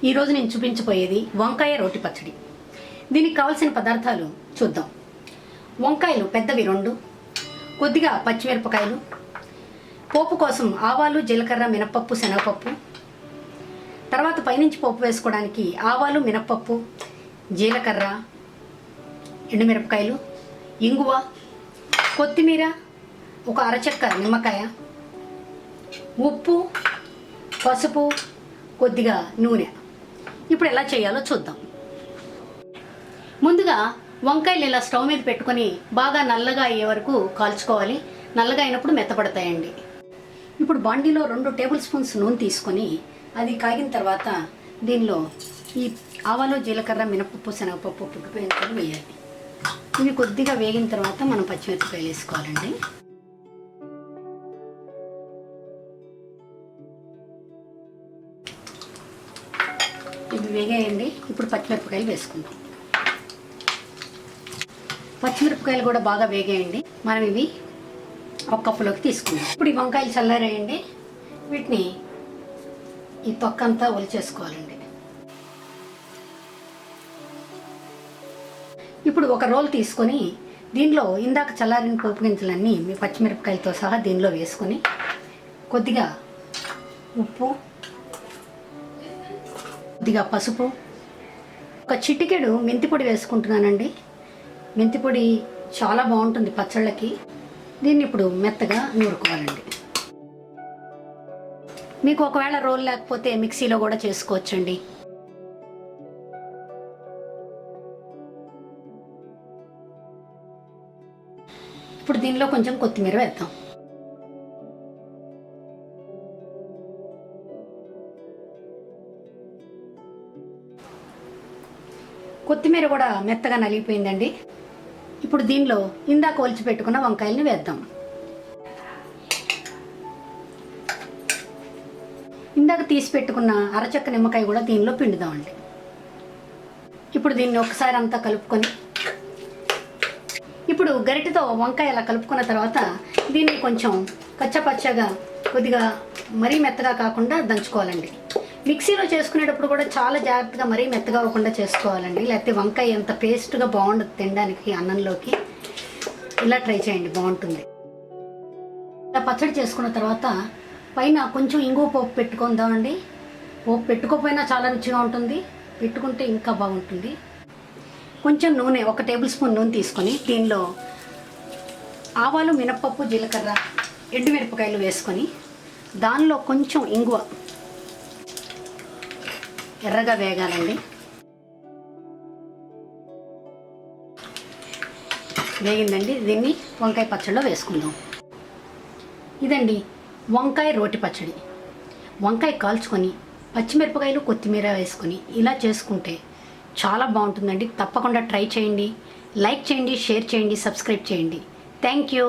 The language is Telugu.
ఈరోజు నేను చూపించబోయేది వంకాయ రోటి పచ్చడి. దీనికి కావాల్సిన పదార్థాలు చూద్దాం. వంకాయలు పెద్దవి 2, కొద్దిగా పచ్చిమిరపకాయలు, పోపు కోసం ఆవాలు, జీలకర్ర, మినపప్పు, శనగపప్పు, తర్వాత పైనుంచి పోపు వేసుకోవడానికి ఆవాలు, మినపప్పు, జీలకర్ర, ఎండుమిరపకాయలు, ఇంగువ, కొత్తిమీర, ఒక అరచెక్క నిమ్మకాయ, ఉప్పు, పసుపు, కొద్దిగా నూనె. ఇప్పుడు ఎలా చేయాలో చూద్దాం. ముందుగా వంకాయలు ఇలా స్టవ్ మీద పెట్టుకొని బాగా నల్లగా అయ్యే వరకు కాల్చుకోవాలి. నల్లగా అయినప్పుడు మెత్తపడతాయండి. ఇప్పుడు బాండీలో 2 టేబుల్ స్పూన్స్ నూనె తీసుకొని అది కాగిన తర్వాత దీనిలో ఈ ఆవాలు, జీలకర్ర, మినపప్పు, శనగపప్పు పుట్టుపోయిన వేయాలి. ఇవి కొద్దిగా వేగిన తర్వాత మనం పచ్చిమిరపకాయలు వేసుకోవాలండి. ఇవి వేగాయండి. ఇప్పుడు పచ్చిమిరపకాయలు వేసుకుందాం. పచ్చిమిరపకాయలు కూడా బాగా వేగాయండి. మనం ఇవి ఒక కప్పులోకి తీసుకుందాం. ఇప్పుడు ఈ వంకాయలు చల్లారాయండి. వీటిని ఈ తొక్కంతా ఒలిచేసుకోవాలండి. ఇప్పుడు ఒక రోల్ తీసుకొని దీనిలో ఇందాక చల్లారిన పోపు గింజలన్నీ మీ పచ్చిమిరపకాయలతో సహా దీనిలో వేసుకొని కొద్దిగా ఉప్పు, కొద్దిగా పసుపు, ఒక చిటికెడు మెంతిపొడి వేసుకుంటున్నానండి. మెంతిపొడి చాలా బాగుంటుంది పచ్చళ్ళకి. దీన్ని ఇప్పుడు మెత్తగా నూరుకోవాలండి. మీకు ఒకవేళ రోల్ లేకపోతే మిక్సీలో కూడా చేసుకోవచ్చండి. ఇప్పుడు దీనిలో కొంచెం కొత్తిమీర వేద్దాం. కొత్తిమీర కూడా మెత్తగా నలిగిపోయిందండి. ఇప్పుడు దీనిలో ఇందాక ఒలిచి పెట్టుకున్న వంకాయల్ని వేద్దాం. ఇందాక తీసి పెట్టుకున్న అరచెక్క నిమ్మకాయ కూడా దీనిలో పిండుదామండి. ఇప్పుడు దీన్ని ఒకసారి అంతా కలుపుకొని ఇప్పుడు గరిటెతో వంకాయ అలా కలుపుకున్న తర్వాత దీన్ని కొంచెం కచ్చపచ్చగా కొద్దిగా మరీ మెత్తగా కాకుండా దంచుకోవాలండి. మిక్సీలో చేసుకునేటప్పుడు కూడా చాలా జాగ్రత్తగా మరీ మెత్తగా అవ్వకుండా చేసుకోవాలండి. లేకపోతే వంకాయ ఎంత పేస్ట్గా బాగుంటుంది తినడానికి అన్నంలోకి. ఇలా ట్రై చేయండి, బాగుంటుంది. ఇలా పచ్చడి చేసుకున్న తర్వాత పైన కొంచెం ఇంగువ పోపు పెట్టుకుందామండి. పోపు పెట్టుకోకపోయినా చాలా రుచిగా ఉంటుంది, పెట్టుకుంటే ఇంకా బాగుంటుంది. కొంచెం నూనె, 1 టేబుల్ స్పూన్ నూనె తీసుకొని దీనిలో ఆవాలు, మినపప్పు, జీలకర్ర, ఎండుమిరపకాయలు వేసుకొని దానిలో కొంచెం ఇంగువ ఎర్రగా వేగాలండి. వేగిందండి. దీన్ని వంకాయ పచ్చడిలో వేసుకుందాం. ఇదండి వంకాయ రోటి పచ్చడి. వంకాయ కాల్చుకొని పచ్చిమిరపకాయలు, కొత్తిమీర వేసుకొని ఇలా చేసుకుంటే చాలా బాగుంటుందండి. తప్పకుండా ట్రై చేయండి. లైక్ చేయండి, షేర్ చేయండి, సబ్స్క్రైబ్ చేయండి. Thank you.